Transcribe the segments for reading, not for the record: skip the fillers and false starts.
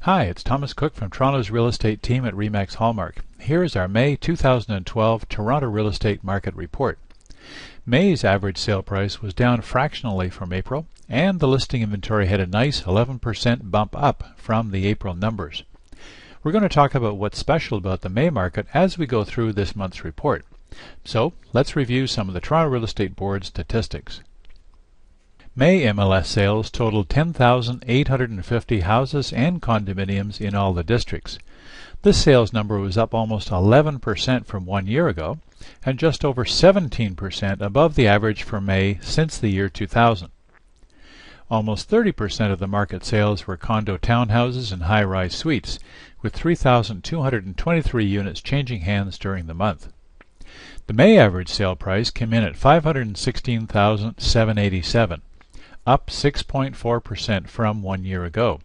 Hi, it's Thomas Cook from Toronto's real estate team at RE/MAX Hallmark. Here is our May 2012 Toronto real estate market report. May's average sale price was down fractionally from April, and the listing inventory had a nice 11% bump up from the April numbers. We're going to talk about what's special about the May market as we go through this month's report. So, let's review some of the Toronto Real Estate Board statistics. May MLS sales totaled 10,850 houses and condominiums in all the districts. This sales number was up almost 11% from 1 year ago, and just over 17% above the average for May since the year 2000. Almost 30% of the market sales were condo townhouses and high-rise suites, with 3,223 units changing hands during the month. The May average sale price came in at $516,787. Up 6.4% from 1 year ago.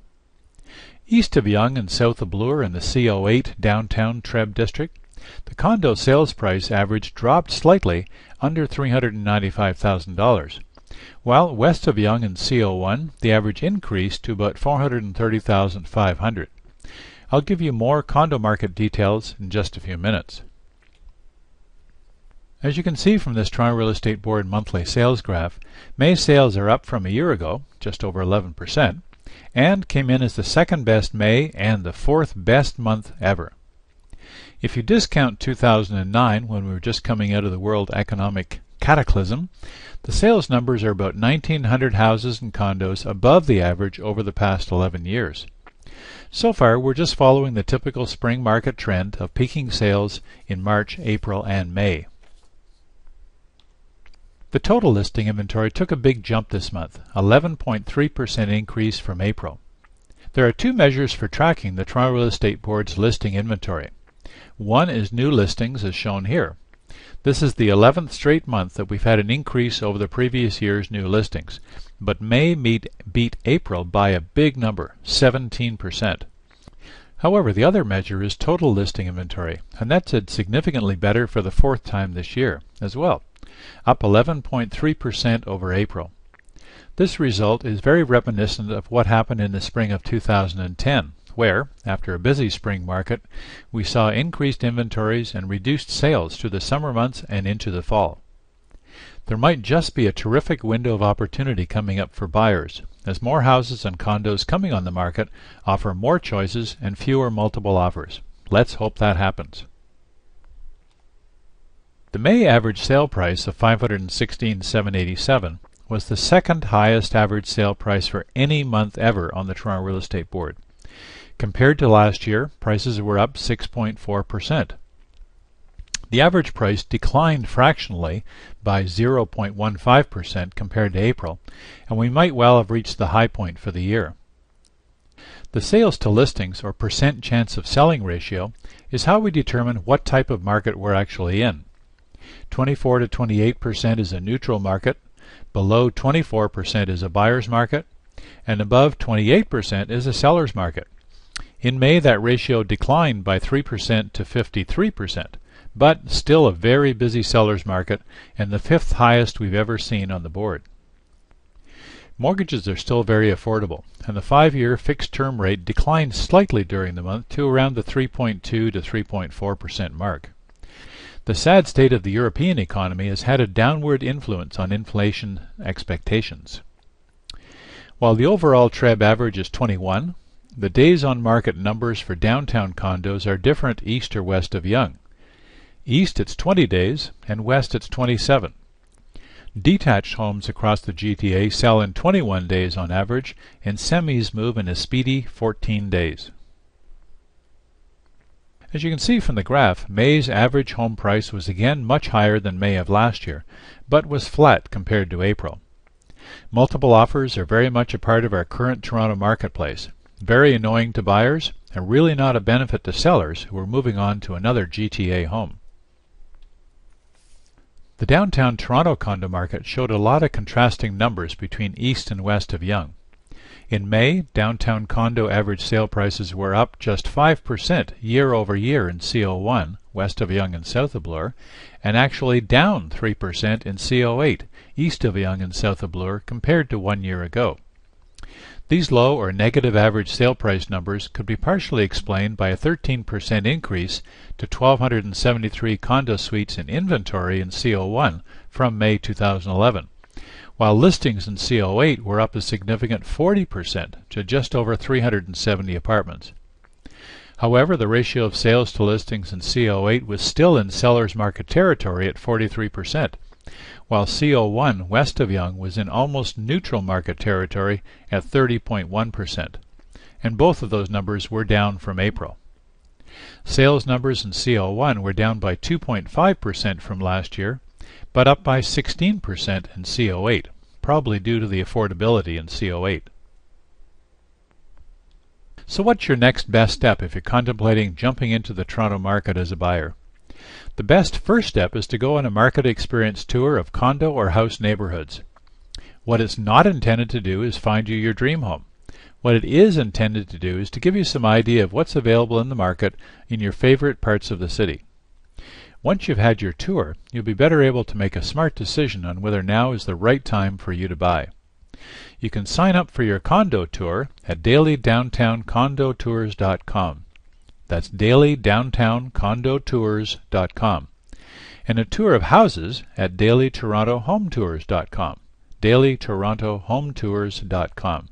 East of Yonge and south of Bloor in the CO8 downtown Treb district, the condo sales price average dropped slightly under $395,000, while west of Yonge and CO1 the average increased to about $430,500. I'll give you more condo market details in just a few minutes. As you can see from this Toronto Real Estate Board monthly sales graph, May sales are up from a year ago, just over 11%, and came in as the second best May and the fourth best month ever. If you discount 2009, when we were just coming out of the world economic cataclysm, the sales numbers are about 1,900 houses and condos above the average over the past 11 years. So far, we're just following the typical spring market trend of peaking sales in March, April, and May. The total listing inventory took a big jump this month, 11.3% increase from April. There are two measures for tracking the Toronto Real Estate Board's listing inventory. One is new listings, as shown here. This is the 11th straight month that we've had an increase over the previous year's new listings, but May beat April by a big number, 17%. However, the other measure is total listing inventory, and that's significantly better for the fourth time this year as well, up 11.3% over April. This result is very reminiscent of what happened in the spring of 2010, where, after a busy spring market, we saw increased inventories and reduced sales through the summer months and into the fall. There might just be a terrific window of opportunity coming up for buyers, as more houses and condos coming on the market offer more choices and fewer multiple offers. Let's hope that happens. The May average sale price of $516,787 was the second highest average sale price for any month ever on the Toronto Real Estate Board. Compared to last year, prices were up 6.4%. The average price declined fractionally by 0.15% compared to April, and we might well have reached the high point for the year. The sales to listings, or percent chance of selling ratio, is how we determine what type of market we're actually in. 24 to 28% is a neutral market, below 24% is a buyer's market, and above 28% is a seller's market. In May, that ratio declined by 3% to 53%, but still a very busy seller's market and the fifth highest we've ever seen on the board. Mortgages are still very affordable, and the 5-year fixed-term rate declined slightly during the month to around the 3.2 to 3.4% mark. The sad state of the European economy has had a downward influence on inflation expectations. While the overall Treb average is 21, the days on market numbers for downtown condos are different east or west of Yonge. East it's 20 days, and west it's 27. Detached homes across the GTA sell in 21 days on average, and semis move in a speedy 14 days. As you can see from the graph, May's average home price was again much higher than May of last year, but was flat compared to April. Multiple offers are very much a part of our current Toronto marketplace, very annoying to buyers, and really not a benefit to sellers who are moving on to another GTA home. The downtown Toronto condo market showed a lot of contrasting numbers between east and west of Yonge. In May, downtown condo average sale prices were up just 5% year over year in CO1, west of Yonge and south of Bloor, and actually down 3% in CO8, east of Yonge and south of Bloor, compared to 1 year ago. These low or negative average sale price numbers could be partially explained by a 13% increase to 1,273 condo suites in inventory in CO1 from May 2011, while listings in CO8 were up a significant 40% to just over 370 apartments. However, the ratio of sales to listings in CO8 was still in seller's market territory at 43%, while CO1 west of Yonge was in almost neutral market territory at 30.1%, and both of those numbers were down from April. Sales numbers in CO1 were down by 2.5% from last year, but up by 16% in CO8, probably due to the affordability in CO8. So what's your next best step if you're contemplating jumping into the Toronto market as a buyer? The best first step is to go on a market experience tour of condo or house neighborhoods. What it's not intended to do is find you your dream home. What it is intended to do is to give you some idea of what's available in the market in your favorite parts of the city. Once you've had your tour, you'll be better able to make a smart decision on whether now is the right time for you to buy. You can sign up for your condo tour at dailydowntowncondotours.com. That's dailydowntowncondotours.com. And a tour of houses at dailytorontohometours.com. dailytorontohometours.com.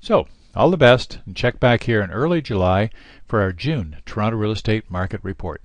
So, all the best, and check back here in early July for our June Toronto Real Estate Market Report.